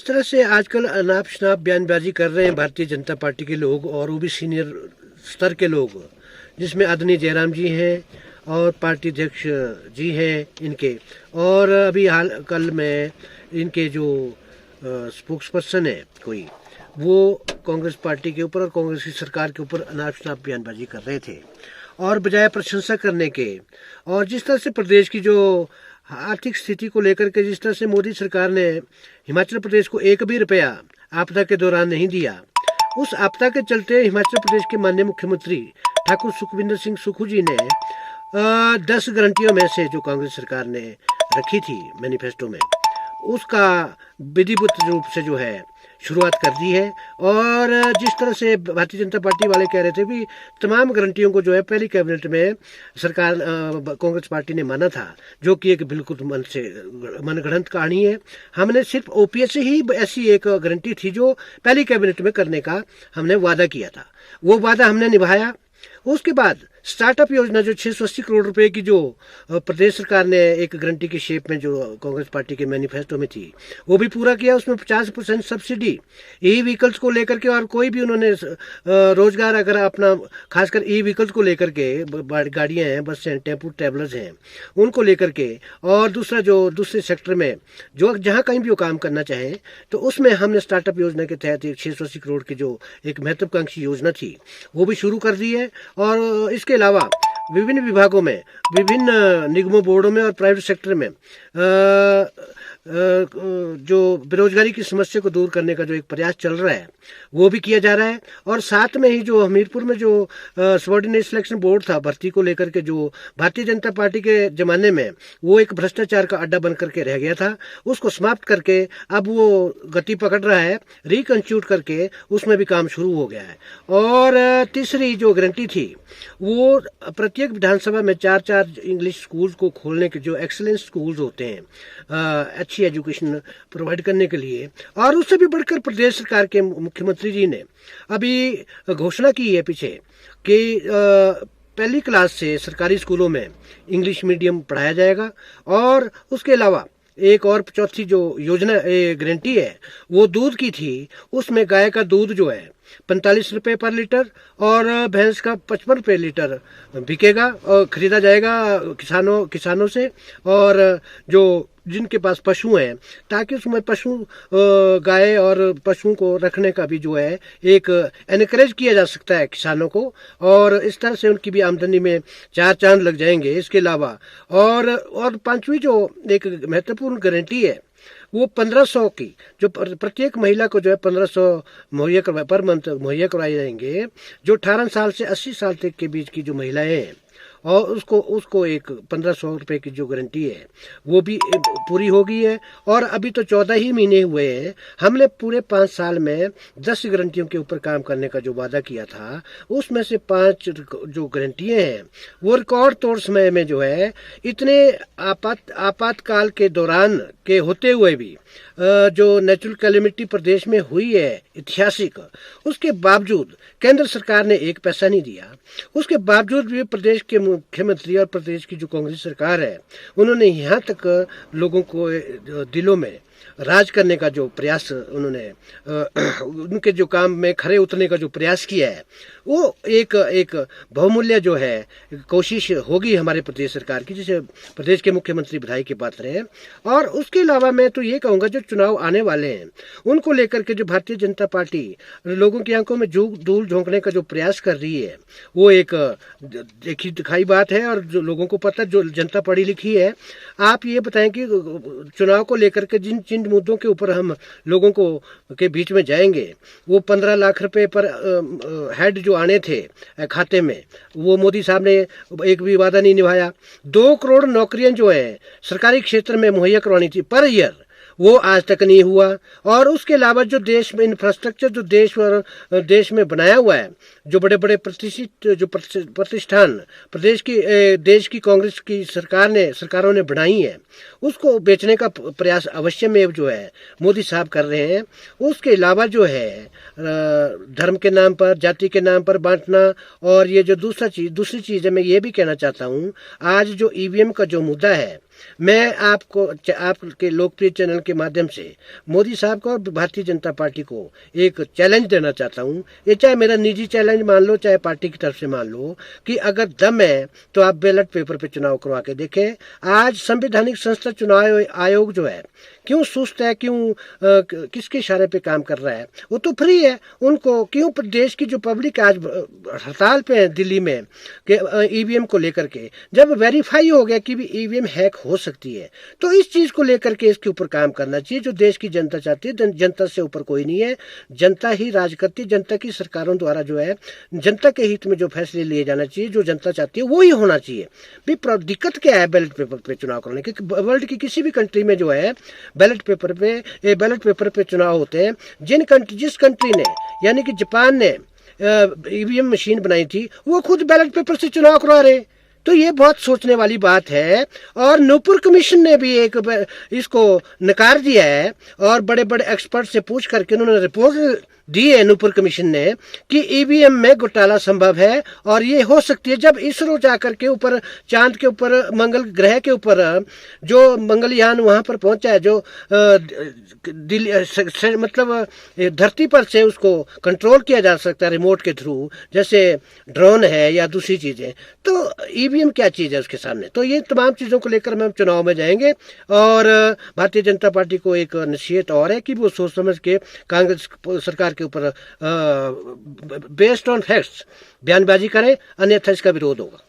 जिस तरह से आजकल अनाप शनाप बयानबाजी कर रहे हैं भारतीय जनता पार्टी के लोग और वो भी सीनियर स्तर के लोग, जिसमें आदरणीय जयराम जी हैं और पार्टी अध्यक्ष जी हैं इनके, और अभी हाल कल में इनके जो स्पोक्स पर्सन है कोई, वो कांग्रेस पार्टी के ऊपर और कांग्रेस की सरकार के ऊपर अनाप शनाप बयानबाजी कर रहे थे। और बजाय प्रशंसा करने के, और जिस तरह से प्रदेश की जो आर्थिक स्थिति को लेकर के जिस तरह से मोदी सरकार ने हिमाचल प्रदेश को एक भी रुपया आपदा के दौरान नहीं दिया, उस आपदा के चलते हिमाचल प्रदेश के माननीय मुख्यमंत्री ठाकुर सुखविंदर सिंह सुक्खू जी ने 10 गारंटियों में से जो कांग्रेस सरकार ने रखी थी मैनिफेस्टो में, उसका विधिवत रूप से जो है शुरुआत कर दी है। और जिस तरह से भारतीय जनता पार्टी वाले कह रहे थे भी तमाम गारंटियों को जो है पहली कैबिनेट में सरकार कांग्रेस पार्टी ने माना था, जो कि एक बिल्कुल मनगढ़ंत कहानी है। हमने सिर्फ ओपीएस से ही ऐसी एक गारंटी थी जो पहली कैबिनेट में करने का हमने वादा किया था, वो वादा हमने निभाया। उसके बाद स्टार्टअप योजना जो 680 करोड़ रुपए की जो प्रदेश सरकार ने एक गारंटी की शेप में जो कांग्रेस पार्टी के मैनिफेस्टो में थी, वो भी पूरा किया। उसमें 50% सब्सिडी ई व्हीकल्स को लेकर के, और कोई भी उन्होंने रोजगार अगर अपना खासकर ई व्हीकल्स को लेकर के, गाड़ियां हैं, बस हैं, टेम्पो ट्रेवलर्स हैं, उनको लेकर के, और दूसरा जो दूसरे सेक्टर में जो जहाँ कहीं भी वो काम करना चाहें, तो उसमें हमने स्टार्टअप योजना के तहत 680 करोड़ की जो एक महत्वाकांक्षी योजना थी वो भी शुरू कर दी है। और इसके अलावा विभिन्न विभागों में, विभिन्न निगमों, बोर्डों में और प्राइवेट सेक्टर में जो बेरोजगारी की समस्या को दूर करने का जो एक प्रयास चल रहा है वो भी किया जा रहा है। और साथ में ही जो हमीरपुर में जो सबऑर्डिनेट सिलेक्शन बोर्ड था भर्ती को लेकर के, जो भारतीय जनता पार्टी के जमाने में वो एक भ्रष्टाचार का अड्डा बन करके रह गया था, उसको समाप्त करके अब वो गति पकड़ रहा है, रिकंस्टिट्यूट करके उसमें भी काम शुरू हो गया है। और तीसरी जो गारंटी थी वो प्रत्येक विधानसभा में 4 इंग्लिश स्कूल्स को खोलने के, जो एक्सीलेंस स्कूल्स होते हैं अच्छी एजुकेशन प्रोवाइड करने के लिए। और उससे भी बढ़कर प्रदेश सरकार के मुख्यमंत्री जी ने अभी घोषणा की है पीछे कि पहली क्लास से सरकारी स्कूलों में इंग्लिश मीडियम पढ़ाया जाएगा। और उसके अलावा एक और चौथी जो योजना गारंटी है वो दूध की थी, उसमें गाय का दूध जो है 45 रुपये पर लीटर और भैंस का 55 रुपये लीटर बिकेगा और खरीदा जाएगा किसानों से, और जो जिनके पास पशु हैं, ताकि उसमें गाय और पशुओं को रखने का भी जो है एक एनकरेज किया जा सकता है किसानों को, और इस तरह से उनकी भी आमदनी में 4 चांद लग जाएंगे। इसके अलावा और पांचवी जो एक महत्वपूर्ण गारंटी है वो 1500 की, जो प्रत्येक महिला को जो है 1500 पर मंथ मुहैया करवाए जाएंगे, जो 18 साल से 80 साल तक के बीच की जो महिलाएं हैं, और उसको एक 1500 रुपये की जो गारंटी है वो भी पूरी हो गई है। और अभी तो 14 ही महीने हुए हैं, हमने पूरे 5 साल में 10 गारंटियों के ऊपर काम करने का जो वादा किया था, उसमें से 5 जो गारंटियां हैं वो रिकॉर्ड तौर समय में जो है इतने आपातकाल के दौरान के होते हुए भी जो नेचुरल कैलेमिटी प्रदेश में हुई है ऐतिहासिक, उसके बावजूद केंद्र सरकार ने एक पैसा नहीं दिया। उसके बावजूद भी प्रदेश के मुख्यमंत्री और प्रदेश की जो कांग्रेस सरकार है, उन्होंने यहाँ तक लोगों को दिलों में राज करने का जो प्रयास उन्होंने उनके जो काम में खरे उतरने का जो प्रयास किया है, वो एक बहुमूल्य जो है कोशिश होगी हमारे प्रदेश सरकार की, जिसे प्रदेश के मुख्यमंत्री बधाई के पात्र हैं। और उसके अलावा मैं तो ये कहूँगा जो चुनाव आने वाले हैं उनको लेकर के जो भारतीय जनता पार्टी लोगों की आंखों में धूल झोंकने का जो प्रयास कर रही है, वो एक देखी दिखाई बात है। और जो लोगों को पता, जो जनता पढ़ी लिखी है, आप ये बताएं कि चुनाव को लेकर के जिन मुद्दों के ऊपर हम लोगों को के बीच में जाएंगे, वो 15 लाख रुपए पर हेड जो आने थे खाते में, वो मोदी साहब ने एक भी वादा नहीं निभाया। 2 करोड़ नौकरियां जो है सरकारी क्षेत्र में मुहैया करवानी थी पर ईयर, वो आज तक नहीं हुआ। और उसके अलावा जो देश में इंफ्रास्ट्रक्चर जो देश में बनाया हुआ है, जो बड़े बड़े प्रतिष्ठित जो प्रतिष्ठान देश की कांग्रेस की सरकारों ने बनाई है, उसको बेचने का प्रयास अवश्य में जो है मोदी साहब कर रहे हैं। उसके अलावा जो है धर्म के नाम पर, जाति के नाम पर बांटना, और ये जो दूसरी चीज है, मैं ये भी कहना चाहता हूँ, आज जो ईवीएम का जो मुद्दा है मैं आपके लोकप्रिय चैनल के माध्यम से मोदी साहब को और भारतीय जनता पार्टी को एक चैलेंज देना चाहता हूं। ये चाहे मेरा निजी चैलेंज मान लो, चाहे पार्टी की तरफ से मान लो, कि अगर दम है तो आप बैलेट पेपर पे चुनाव करवा के देखें। आज संवैधानिक संस्था चुनाव आयोग जो है क्यों सुस्त है, क्यों किसके इशारे पे काम कर रहा है? वो तो फ्री है। उनको क्यों देश की जो पब्लिक आज हड़ताल पे है दिल्ली में कि ईवीएम को लेकर के, जब वेरीफाई हो गया कि भी ईवीएम हैक हो सकती है, तो इस चीज को लेकर के इसके ऊपर काम करना चाहिए। जो देश की जनता चाहती है, जनता से ऊपर कोई नहीं है, जनता ही राज करती है। जनता की सरकारों द्वारा जो है जनता के हित में जो फैसले लिए जाना चाहिए, जो जनता चाहती है वो ही होना चाहिए। भी दिक्कत क्या है बैलेट पेपर पे चुनाव करने की? वर्ल्ड की किसी भी कंट्री में जो है बैलेट पेपर पे चुनाव होते हैं। जिस कंट्री ने, यानी कि जापान ने ईवीएम मशीन बनाई थी, वो खुद बैलेट पेपर से चुनाव करवा रहे। तो ये बहुत सोचने वाली बात है। और नूपुर कमीशन ने भी इसको नकार दिया है और बड़े बड़े एक्सपर्ट से पूछ करके उन्होंने रिपोर्ट दी है नूपुर कमीशन ने कि ईवीएम में घोटाला संभव है और ये हो सकती है। जब इसरो जाकर के ऊपर चांद के ऊपर, मंगल ग्रह के ऊपर जो मंगलयान वहां पर पहुंचा है, जो मतलब धरती पर से उसको कंट्रोल किया जा सकता है रिमोट के थ्रू, जैसे ड्रोन है या दूसरी चीजें, तो ईवीएम क्या चीज है उसके सामने? तो ये तमाम चीजों को लेकर हम चुनाव में जाएंगे। और भारतीय जनता पार्टी को एक नसीहत और है कि वो सोच समझ के कांग्रेस सरकार के ऊपर बेस्ड ऑन फैक्ट्स बयानबाजी करें, अन्यथा इसका विरोध होगा।